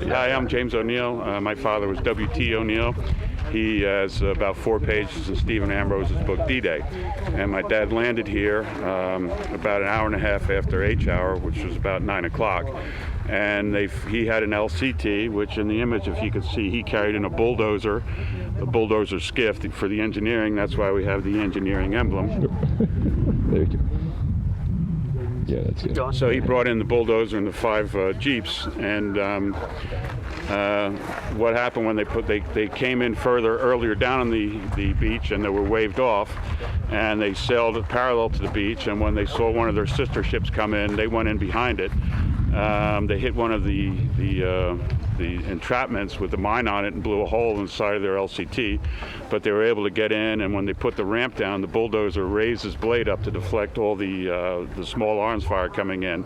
Hi, I'm James O'Neill. My father was W.T. O'Neill. He has about 4 pages in Stephen Ambrose's book D-Day. And my dad landed here about an hour and a half after H hour, which was about 9 o'clock. And he had an LCT, which in the image, if you could see, he carried in a bulldozer skiff for the engineering. That's why we have the engineering emblem. There you go. Yeah, that's it. So he brought in the bulldozer and the 5 Jeeps, and what happened when they came in earlier down on the beach, and they were waved off, and they sailed parallel to the beach, and when they saw one of their sister ships come in, they went in behind it. They hit one of the entrapments with the mine on it and blew a hole inside of their LCT, but they were able to get in, and when they put the ramp down, the bulldozer raised his blade up to deflect all the small arms fire coming in.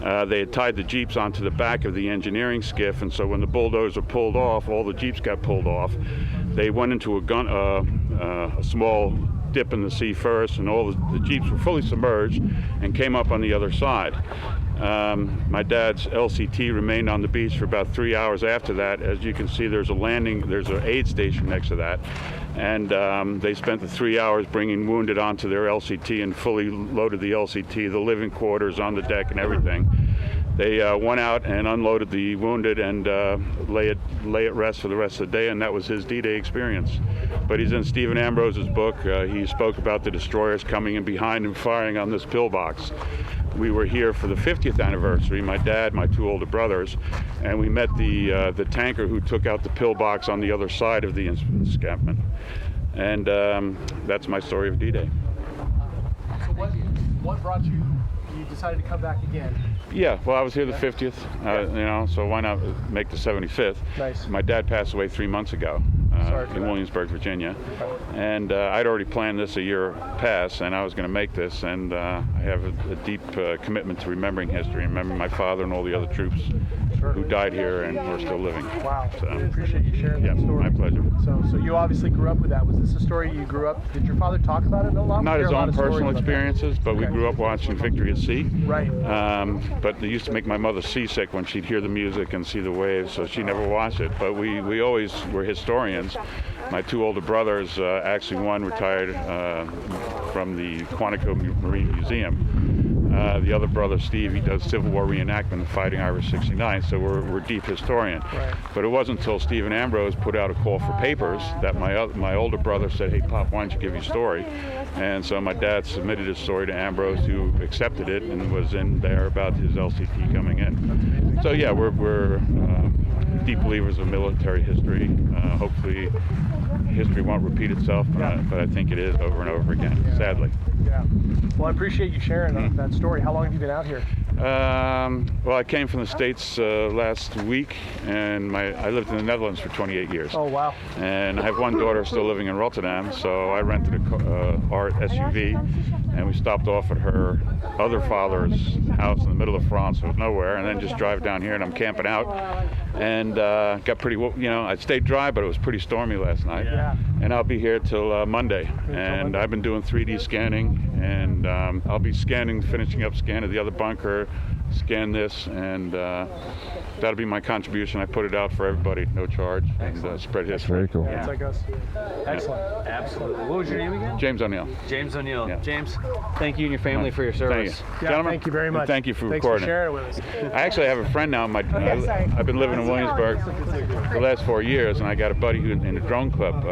They had tied the Jeeps onto the back of the engineering skiff, and so when the bulldozer pulled off, all the Jeeps got pulled off. They went into a small dip in the sea first, and all the Jeeps were fully submerged and came up on the other side. My dad's LCT remained on the beach for about 3 hours after that. As you can see, there's an aid station next to that. And they spent the 3 hours bringing wounded onto their LCT and fully loaded the LCT, the living quarters on the deck and everything. They went out and unloaded the wounded and lay at rest for the rest of the day, and that was his D-Day experience. But he's in Stephen Ambrose's book. He spoke about the destroyers coming in behind and firing on this pillbox. We were here for the 50th anniversary, my dad, my 2 older brothers, and we met the tanker who took out the pillbox on the other side of the escarpment. And that's my story of D-Day. So what brought you decided to come back again? Yeah, well, I was here the 50th, so why not make the 75th? Nice. My dad passed away 3 months ago in Williamsburg, Virginia. And I'd already planned this a year past, and I was going to make this, and I have a deep commitment to remembering history, remembering my father and all the other troops who died here and who are still living. Wow. So, I appreciate you sharing that story. My pleasure. So you obviously grew up with that. Was this a story you grew up? Did your father talk about it a lot? Not his own personal experiences, but we grew up watching Victory at Sea. Right. But it used to make my mother seasick when she'd hear the music and see the waves, so she never watched it. But we always were historians. My 2 older brothers, actually one retired from the Quantico Marine Museum. The other brother, Steve, he does Civil War reenactment of Fighting Irish 69, so we're deep historian. Right. But it wasn't until Stephen Ambrose put out a call for papers that my older brother said, "Hey, Pop, why don't you give your story?" And so my dad submitted his story to Ambrose, who accepted it and was in there about his LCT coming in. So yeah, we're deep believers of military history. Hopefully history won't repeat itself, but I think it is over and over again, sadly. Yeah. Well, I appreciate you sharing that story. How long have you been out here? Well, I came from the States last week, and I lived in the Netherlands for 28 years. Oh, wow. And I have one daughter still living in Rotterdam, so I rented a art SUV, and we stopped off at her other father's house in the middle of France, so nowhere, and then just drive down here, and I'm camping out. And got pretty, I stayed dry, but it was pretty stormy last night. Yeah. And I'll be here till Monday. And I've been doing 3D scanning, and I'll be finishing up scan of the other bunker, scan this, and that'll be my contribution. I put it out for everybody, no charge, and spread history. Very cool. It's like us. Excellent. Absolutely. What was your name again? James O'Neill. James O'Neill. Yeah. James, thank you and your family for your service. Thank you. Yeah, Gentlemen, thank you very much. Thank you for Thanks recording for sharing it with us. I actually have a friend now. I've been living in Williamsburg for the last 4 years, and I got a buddy who in the drone club,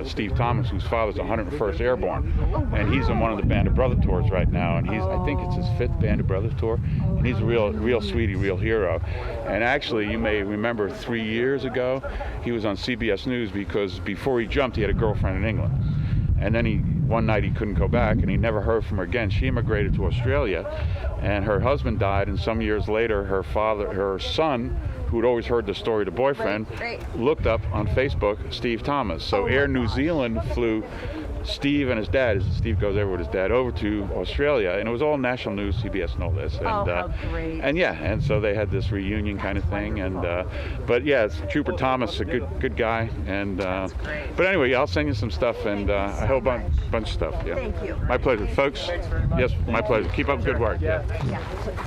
Steve Thomas, whose father's 101st Airborne, and he's in one of the Band of Brother tours right now, and I think it's his 5th Band of Brothers tour, and he's a real sweetie, real hero. And actually, you may remember 3 years ago, he was on CBS News because before he jumped, he had a girlfriend in England. And then one night he couldn't go back, and he never heard from her again. She immigrated to Australia, and her husband died, and some years later, her son, who had always heard the story, the boyfriend, looked up on Facebook Steve Thomas. So Air New Zealand flew Steve and his dad, Steve goes over with his dad, over to Australia, and it was all national news, CBS and all this. And, how great. And so they had this reunion kind of thing, and but yeah, it's Trooper Thomas, a good guy, and but anyway, I'll send you some stuff, and I hope a bunch of stuff. Yeah. Thank you. My pleasure, folks. Yes, my pleasure. Keep up good work. Yeah. Yeah.